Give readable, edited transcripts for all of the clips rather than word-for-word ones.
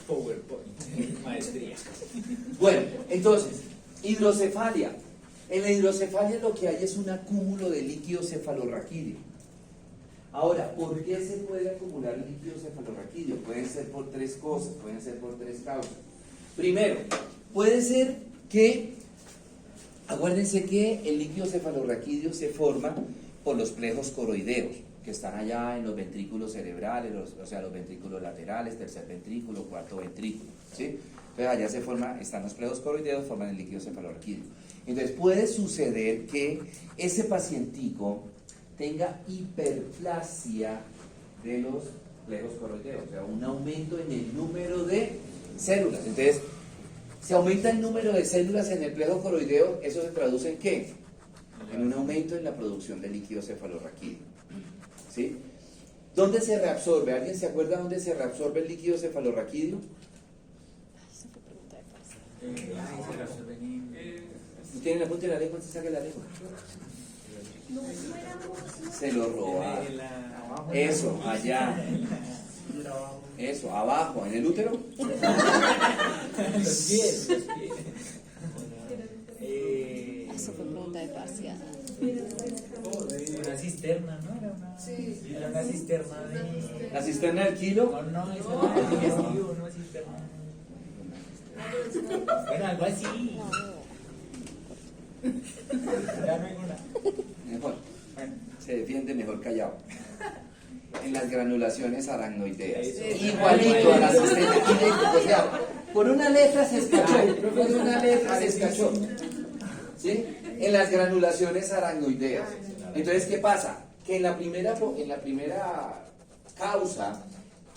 PowerPoint, maestría. Bueno, entonces, hidrocefalia. En la hidrocefalia lo que hay es un acúmulo de líquido cefalorraquídeo. Ahora, ¿por qué se puede acumular líquido cefalorraquídeo? Pueden ser por tres cosas, pueden ser por tres causas. Primero, puede ser que, acuérdense que el líquido cefalorraquídeo se forma por los plejos coroideos, que están allá en los ventrículos cerebrales, o sea, los ventrículos laterales, tercer ventrículo, cuarto ventrículo, ¿sí? Entonces allá se forma, están los plejos coroideos, forman el líquido cefalorraquídeo. Entonces puede suceder que ese pacientico tenga hiperplasia de los plejos coroideos, o sea, un aumento en el número de células. Entonces, si aumenta el número de células en el plejo coroideo, ¿eso se traduce en qué? En un aumento en la producción de líquido cefalorraquídeo. ¿Sí? ¿Dónde se reabsorbe? ¿Alguien se acuerda dónde se reabsorbe el líquido cefalorraquídeo? ¿No tienen la punta de la lengua? ¿Se saca la lengua? Se lo robaron. Eso, allá. Eso, abajo, en el útero. Los pies. Eso fue pregunta de parcial. Una cisterna, ¿no? Era una cisterna de... ¿La cisterna del kilo? No, eso no es digestivo, no es cisterna. Bueno, algo así. Ya no hay una. Mejor. Se defiende mejor callado. En las granulaciones aracnoideas. Igualito a la cisterna, idéntico. O sea, por una letra se escachó. Por una letra se escachó. ¿Sí? En las granulaciones aracnoideas. Entonces, ¿qué pasa? Que en la primera causa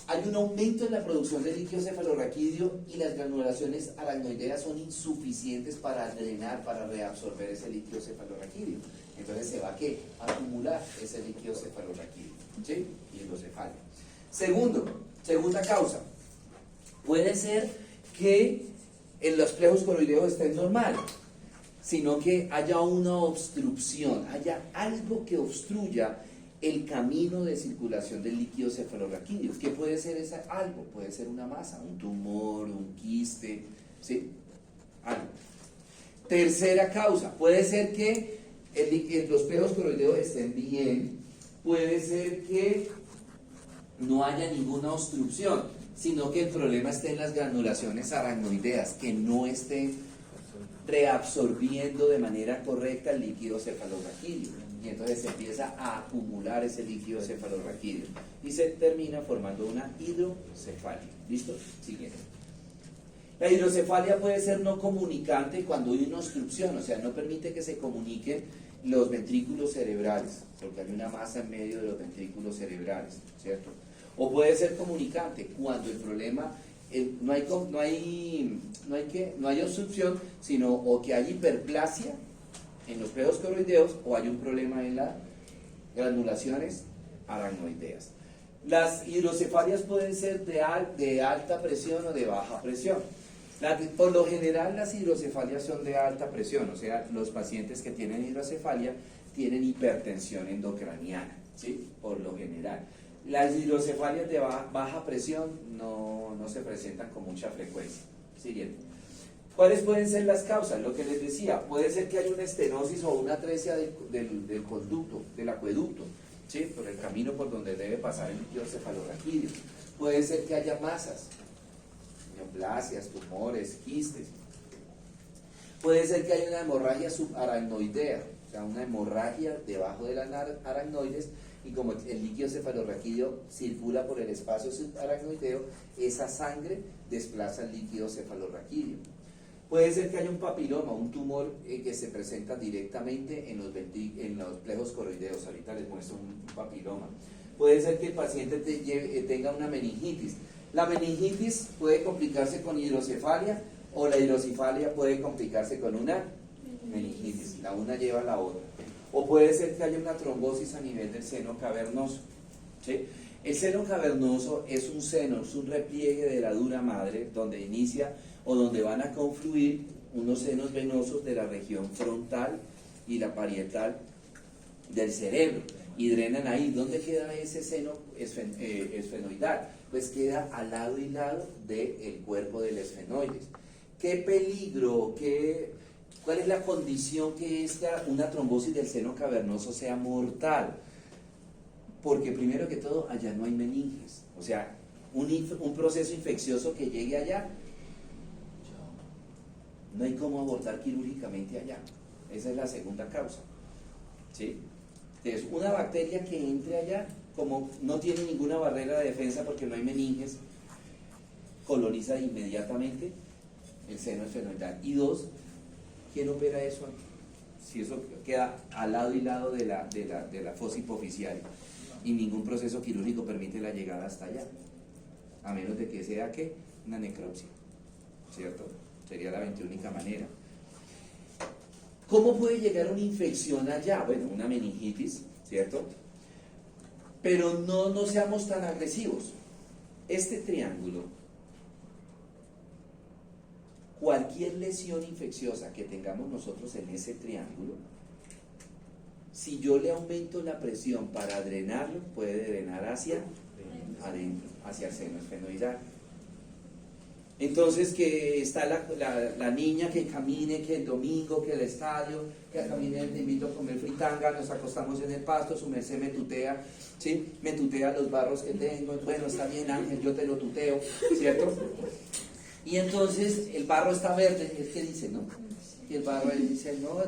hay un aumento en la producción de líquido cefalorraquídeo y las granulaciones aracnoideas son insuficientes para drenar, para reabsorber ese líquido cefalorraquídeo. Entonces se va a ¿qué? A acumular ese líquido cefalorraquídeo, ¿sí? Hidrocefalia. Segunda causa. Puede ser que en los plejos coroideos estén normales, sino que haya una obstrucción, haya algo que obstruya el camino de circulación del líquido cefalorraquídeo. ¿Qué puede ser ese algo? Puede ser una masa, un tumor, un quiste, ¿sí? Algo. Tercera causa, puede ser que los plejos coroideos estén bien, puede ser que no haya ninguna obstrucción, sino que el problema esté en las granulaciones aracnoideas, que no estén reabsorbiendo de manera correcta el líquido cefalorraquídeo, y entonces se empieza a acumular ese líquido cefalorraquídeo y se termina formando una hidrocefalia. ¿Listo? Siguiente. La hidrocefalia puede ser no comunicante cuando hay una obstrucción, o sea, no permite que se comuniquen los ventrículos cerebrales, porque hay una masa en medio de los ventrículos cerebrales, ¿cierto? O puede ser comunicante cuando el problema no hay obstrucción, sino o que hay hiperplasia en los plejos coroideos o hay un problema en las granulaciones aracnoideas. Las hidrocefalias pueden ser de alta presión o de baja presión. Por lo general las hidrocefalias son de alta presión, o sea, los pacientes que tienen hidrocefalia tienen hipertensión endocraniana, ¿sí? Por lo general. Las hidrocefalias de baja presión no se presentan con mucha frecuencia. Siguiente. ¿Cuáles pueden ser las causas? Lo que les decía, puede ser que haya una estenosis o una atresia del conducto, del acueducto, ¿sí? Por el camino por donde debe pasar el líquido cefalorraquídeo. Puede ser que haya masas, neoplasias, tumores, quistes. Puede ser que haya una hemorragia subaracnoidea, o sea, una hemorragia debajo de las aracnoides, y como el líquido cefalorraquídeo circula por el espacio subaracnoideo, esa sangre desplaza el líquido cefalorraquídeo. Puede ser que haya un papiloma, un tumor que se presenta directamente en los plejos coroideos. Ahorita les muestro un papiloma. Puede ser que el paciente tenga una meningitis. La meningitis puede complicarse con hidrocefalia o la hidrocefalia puede complicarse con una meningitis. La una lleva a la otra. O puede ser que haya una trombosis a nivel del seno cavernoso, ¿sí? El seno cavernoso es un seno, es un repliegue de la dura madre donde inicia o donde van a confluir unos senos venosos de la región frontal y la parietal del cerebro. y drenan ahí. ¿Dónde queda ese seno esfenoidal? Pues queda al lado y lado del cuerpo del esfenoides. ¿Qué peligro, cuál es la condición que una trombosis del seno cavernoso sea mortal? Porque primero que todo, allá no hay meninges. O sea, un proceso infeccioso que llegue allá, no hay cómo abortar quirúrgicamente allá. Esa es la segunda causa, ¿sí? Entonces, una bacteria que entre allá, como no tiene ninguna barrera de defensa porque no hay meninges, coloniza inmediatamente el seno esfenoidal. Y dos, ¿quién opera eso? Si eso queda al lado y lado de la fosa hipofisial y ningún proceso quirúrgico permite la llegada hasta allá, a menos de que sea ¿qué? Una necropsia, ¿cierto? Sería la única manera. ¿Cómo puede llegar una infección allá? Bueno, una meningitis, ¿cierto? Pero no seamos tan agresivos. Este triángulo, cualquier lesión infecciosa que tengamos nosotros en ese triángulo, si yo le aumento la presión para drenarlo, puede drenar hacia adentro, hacia el seno esfenoidal. Entonces, que está la niña que camine, que el domingo, que el estadio, que camine, te invito a comer fritanga, nos acostamos en el pasto, su merced me tutea, ¿sí? Me tutea los barros que tengo, bueno, está bien Ángel, yo te lo tuteo, ¿cierto? Y entonces el barro está verde, es que dice, ¿no? Y el barro él dice, no,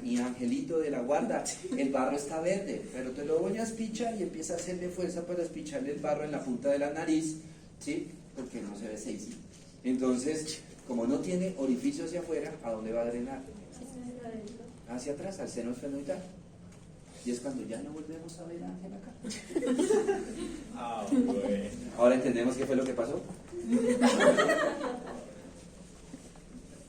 mi angelito de la guarda, el barro está verde, pero te lo voy a espichar, y empieza a hacerle fuerza para espicharle el barro en la punta de la nariz, ¿sí? Porque no se ve sexy. Entonces, como no tiene orificio hacia afuera, ¿a dónde va a drenar? Hacia atrás, al seno esfenoidal. Y es cuando ya no volvemos a ver a Ángel acá. Ah, bueno. Ahora entendemos qué fue lo que pasó.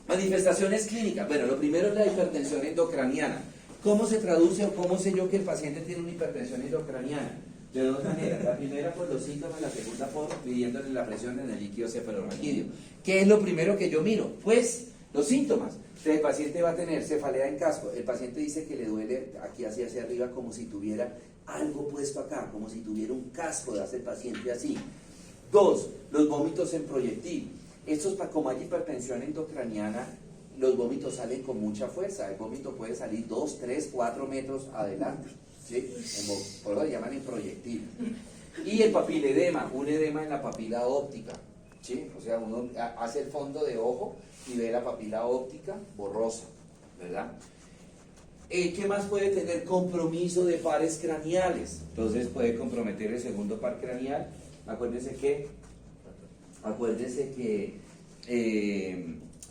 Manifestaciones clínicas. Bueno, lo primero es la hipertensión endocraniana. ¿Cómo se traduce o cómo sé yo que el paciente tiene una hipertensión endocraniana? De dos maneras. La primera por los síntomas, la segunda por midiéndole la presión en el líquido cefalorraquídeo. ¿Qué es lo primero que yo miro? Pues los síntomas. Entonces, el paciente va a tener cefalea en casco. El paciente dice que le duele aquí hacia arriba como si tuviera algo puesto acá, como si tuviera un casco, de hace el paciente así. Dos, los vómitos en proyectil. Estos, como hay hipertensión endocraniana, los vómitos salen con mucha fuerza. El vómito puede salir 2, 3, 4 metros adelante, ¿sí? Por eso le llaman en proyectil. Y el papiledema, un edema en la papila óptica, ¿sí? O sea, uno hace el fondo de ojo y ve la papila óptica borrosa, ¿verdad? ¿Qué más puede tener? Compromiso de pares craneales. Entonces puede comprometer el segundo par craneal. Acuérdense que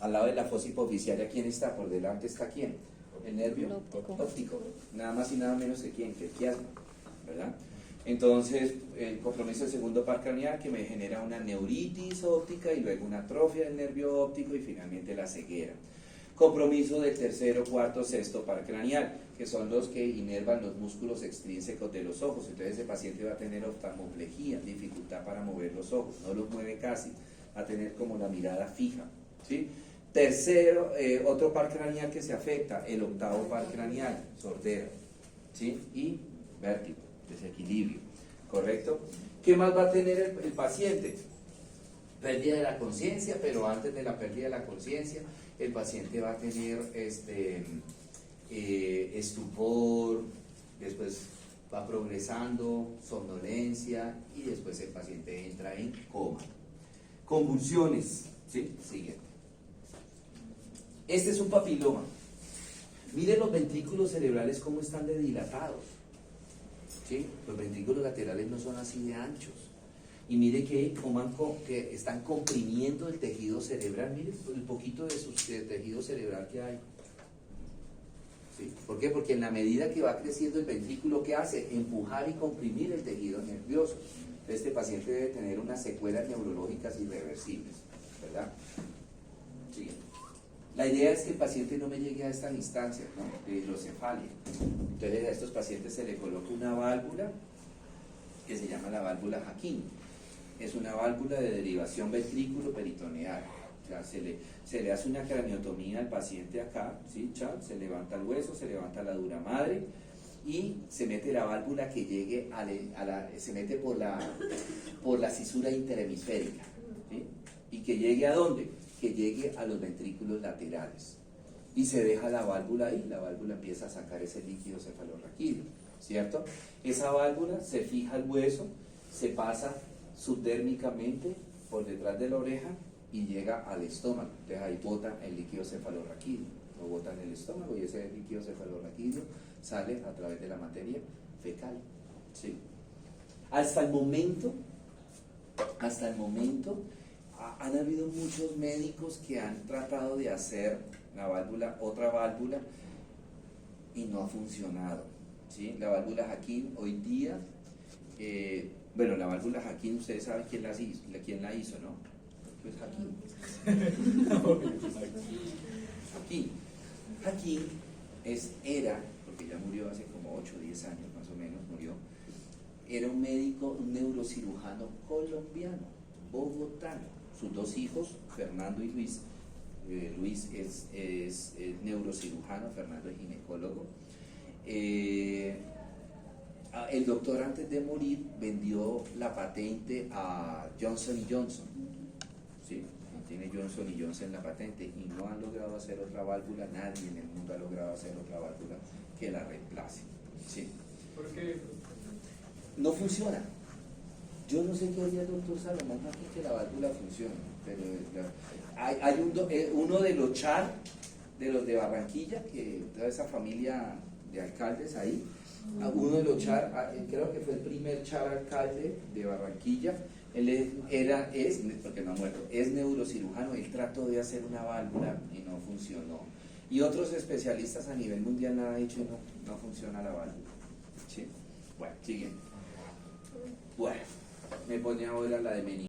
al lado de la fosa hipofisiaria, ¿quién está? Por delante está ¿quién? El nervio óptico. Nada más y nada menos que ¿quién? Que el quiasma, ¿verdad? Entonces, el compromiso del segundo par craneal que me genera una neuritis óptica y luego una atrofia del nervio óptico y finalmente la ceguera. Compromiso del tercero, cuarto, sexto par craneal, que son los que inervan los músculos extrínsecos de los ojos. Entonces, el paciente va a tener oftalmoplejía, dificultad para mover los ojos, no los mueve casi, va a tener como la mirada fija, ¿sí? Tercero, otro par craneal que se afecta, el octavo par craneal, sordera, ¿sí? Y vértigo, desequilibrio, ¿correcto? ¿Qué más va a tener el paciente? Pérdida de la conciencia, pero antes de la pérdida de la conciencia, el paciente va a tener estupor, después va progresando, somnolencia y después el paciente entra en coma. Convulsiones, ¿sí? Siguiente. Este es un papiloma. Miren los ventrículos cerebrales cómo están de dilatados, ¿sí? Los ventrículos laterales no son así de anchos. Y mire que están comprimiendo el tejido cerebral. Mire el poquito de tejido cerebral que hay. ¿Sí? ¿Por qué? Porque en la medida que va creciendo el ventrículo, ¿qué hace? Empujar y comprimir el tejido nervioso. Este paciente debe tener unas secuelas neurológicas irreversibles, ¿verdad? Sí. La idea es que el paciente no me llegue a estas instancias, ¿no? De hidrocefalia. Entonces a estos pacientes se le coloca una válvula que se llama la válvula Hakim. Es una válvula de derivación ventrículo-peritoneal. O sea, se le hace una craniotomía al paciente acá, ¿sí? Se levanta el hueso, se levanta la dura madre y se mete la válvula que llegue se mete por la cisura interhemisférica, ¿sí? Y que llegue ¿a dónde? Que llegue a los ventrículos laterales y se deja la válvula ahí, la válvula empieza a sacar ese líquido cefalorraquídeo, ¿cierto? Esa válvula se fija al hueso, se pasa subdérmicamente por detrás de la oreja y llega al estómago, entonces ahí bota el líquido cefalorraquídeo, lo bota en el estómago y ese líquido cefalorraquídeo sale a través de la materia fecal, ¿sí? Hasta el momento han habido muchos médicos que han tratado de hacer la válvula, otra válvula, y no ha funcionado, ¿sí? La válvula Hakim hoy día, bueno, la válvula Hakim, ustedes saben quién la hizo, ¿no? Pues Hakim. Hakim era, porque ya murió hace como 8 o 10 años más o menos, era un médico, un neurocirujano colombiano, bogotano. Sus 2 hijos, Fernando y Luis. Luis es neurocirujano, Fernando es ginecólogo. El doctor antes de morir vendió la patente a Johnson & Johnson, ¿sí? Tiene Johnson & Johnson la patente y no han logrado hacer otra válvula, nadie en el mundo ha logrado hacer otra válvula que la reemplace, ¿sí? ¿Por qué? No funciona. Yo no sé qué haría el doctor Salomón para que la válvula funcione, pero hay uno de los Char, de los de Barranquilla, que toda esa familia de alcaldes ahí, uno de los Char, creo que fue el primer Char alcalde de Barranquilla, él porque no ha muerto, es neurocirujano, él trató de hacer una válvula y no funcionó. Y otros especialistas a nivel mundial nada han hecho y no funciona la válvula. ¿Sí? Bueno, siguiente. Bueno, me pone ahora la de meningitis.